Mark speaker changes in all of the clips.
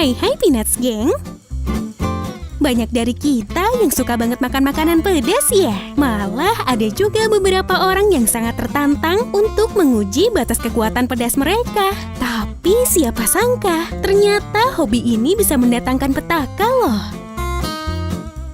Speaker 1: Hai Peanuts Gang. Banyak dari kita yang suka banget makan makanan pedas ya. Malah ada juga beberapa orang yang sangat tertantang untuk menguji batas kekuatan pedas mereka. Tapi siapa sangka, ternyata hobi ini bisa mendatangkan petaka loh.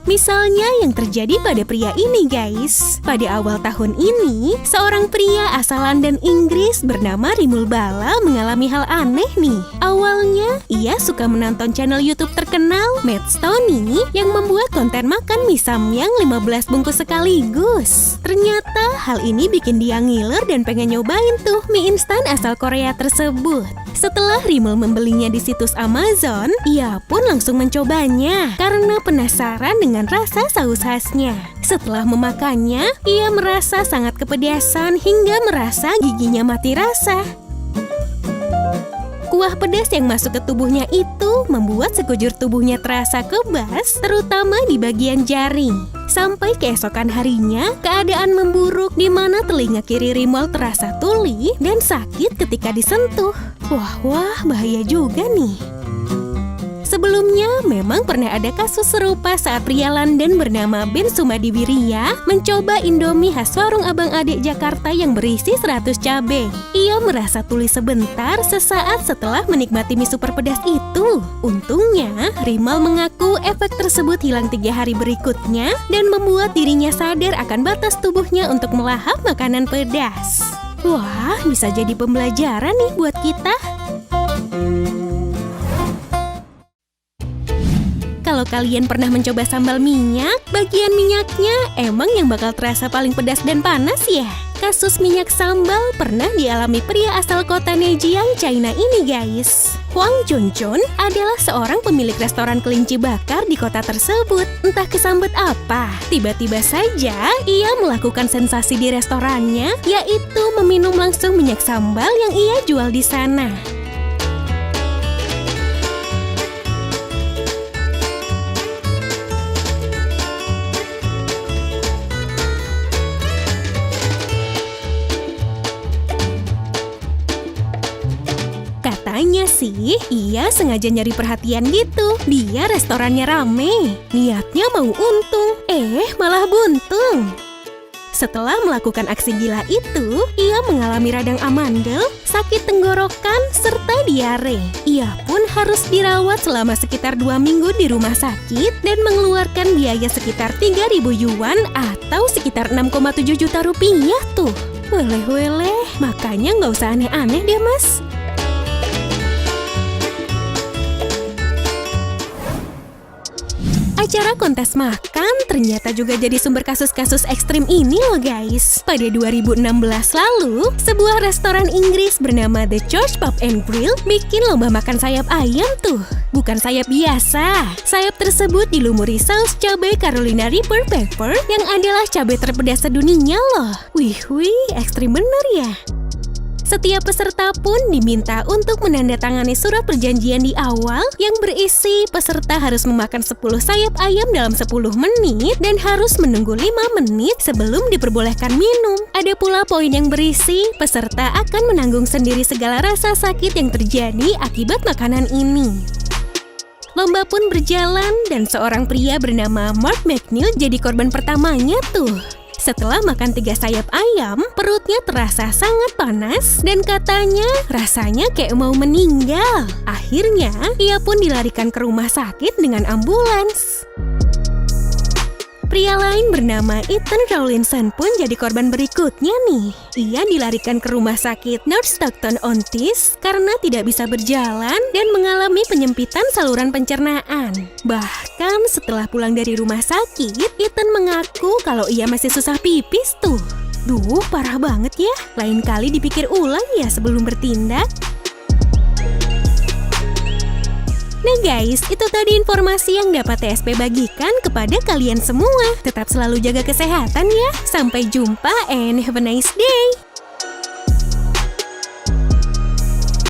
Speaker 1: Misalnya yang terjadi pada pria ini guys. Pada awal tahun ini, seorang pria asal London, Inggris bernama Rimul Bala mengalami hal aneh nih. Awalnya, ia suka menonton channel YouTube terkenal Matt Stoney yang membuat konten makan mie samyang 15 bungkus sekaligus. Ternyata hal ini bikin dia ngiler dan pengen nyobain tuh mie instan asal Korea tersebut. Setelah Rimul membelinya di situs Amazon, ia pun langsung mencobanya karena penasaran dengan rasa saus khasnya. Setelah memakannya, ia merasa sangat kepedesan hingga merasa giginya mati rasa. Kuah pedas yang masuk ke tubuhnya itu membuat sekujur tubuhnya terasa kebas, terutama di bagian jari. Sampai keesokan harinya, keadaan memburuk di mana telinga kiri Rimul terasa tuli dan sakit ketika disentuh. Wah, bahaya juga nih. Sebelumnya, memang pernah ada kasus serupa saat pria London bernama Ben Sumadi Wirya mencoba Indomie khas warung Abang Adik Jakarta yang berisi 100 cabai. Ia merasa tuli sebentar sesaat setelah menikmati mie super pedas itu. Untungnya, Rimul mengaku efek tersebut hilang 3 hari berikutnya dan membuat dirinya sadar akan batas tubuhnya untuk melahap makanan pedas. Wah, bisa jadi pembelajaran nih buat kita. Kalau kalian pernah mencoba sambal minyak, bagian minyaknya emang yang bakal terasa paling pedas dan panas ya? Kasus minyak sambal pernah dialami pria asal kota Nejiang, China ini guys. Huang Junjun adalah seorang pemilik restoran kelinci bakar di kota tersebut. Entah kesambet apa, tiba-tiba saja ia melakukan sensasi di restorannya, yaitu meminum langsung minyak sambal yang ia jual di sana. Katanya sih, ia sengaja nyari perhatian gitu. Dia restorannya rame, niatnya mau untung, malah buntung. Setelah melakukan aksi gila itu, ia mengalami radang amandel, sakit tenggorokan, serta diare. Ia pun harus dirawat selama sekitar 2 minggu di rumah sakit dan mengeluarkan biaya sekitar 3.000 yuan atau sekitar 6,7 juta rupiah tuh. Weleh, makanya nggak usah aneh-aneh deh mas. Acara kontes makan ternyata juga jadi sumber kasus-kasus ekstrim ini loh guys. Pada 2016 lalu, sebuah restoran Inggris bernama The Church Pub and Grill bikin lomba makan sayap ayam tuh. Bukan sayap biasa. Sayap tersebut dilumuri saus cabai Carolina Reaper Pepper yang adalah cabai terpedas sedunia loh. Wih, ekstrim bener ya. Setiap peserta pun diminta untuk menandatangani surat perjanjian di awal yang berisi peserta harus memakan 10 sayap ayam dalam 10 menit dan harus menunggu 5 menit sebelum diperbolehkan minum. Ada pula poin yang berisi peserta akan menanggung sendiri segala rasa sakit yang terjadi akibat makanan ini. Lomba pun berjalan dan seorang pria bernama Mark McNeil jadi korban pertamanya tuh. Setelah makan 3 sayap ayam, perutnya terasa sangat panas dan katanya rasanya kayak mau meninggal. Akhirnya, ia pun dilarikan ke rumah sakit dengan ambulans. Pria lain bernama Ethan Rawlinson pun jadi korban berikutnya nih. Ia dilarikan ke rumah sakit North Stockton-on-Tees karena tidak bisa berjalan dan mengalami penyempitan saluran pencernaan. Bahkan setelah pulang dari rumah sakit, Ethan mengaku kalau ia masih susah pipis tuh. Duh, parah banget ya. Lain kali dipikir ulang ya sebelum bertindak. Nah guys, itu tadi informasi yang dapat TSP bagikan kepada kalian semua. Tetap selalu jaga kesehatan ya. Sampai jumpa and have a nice day.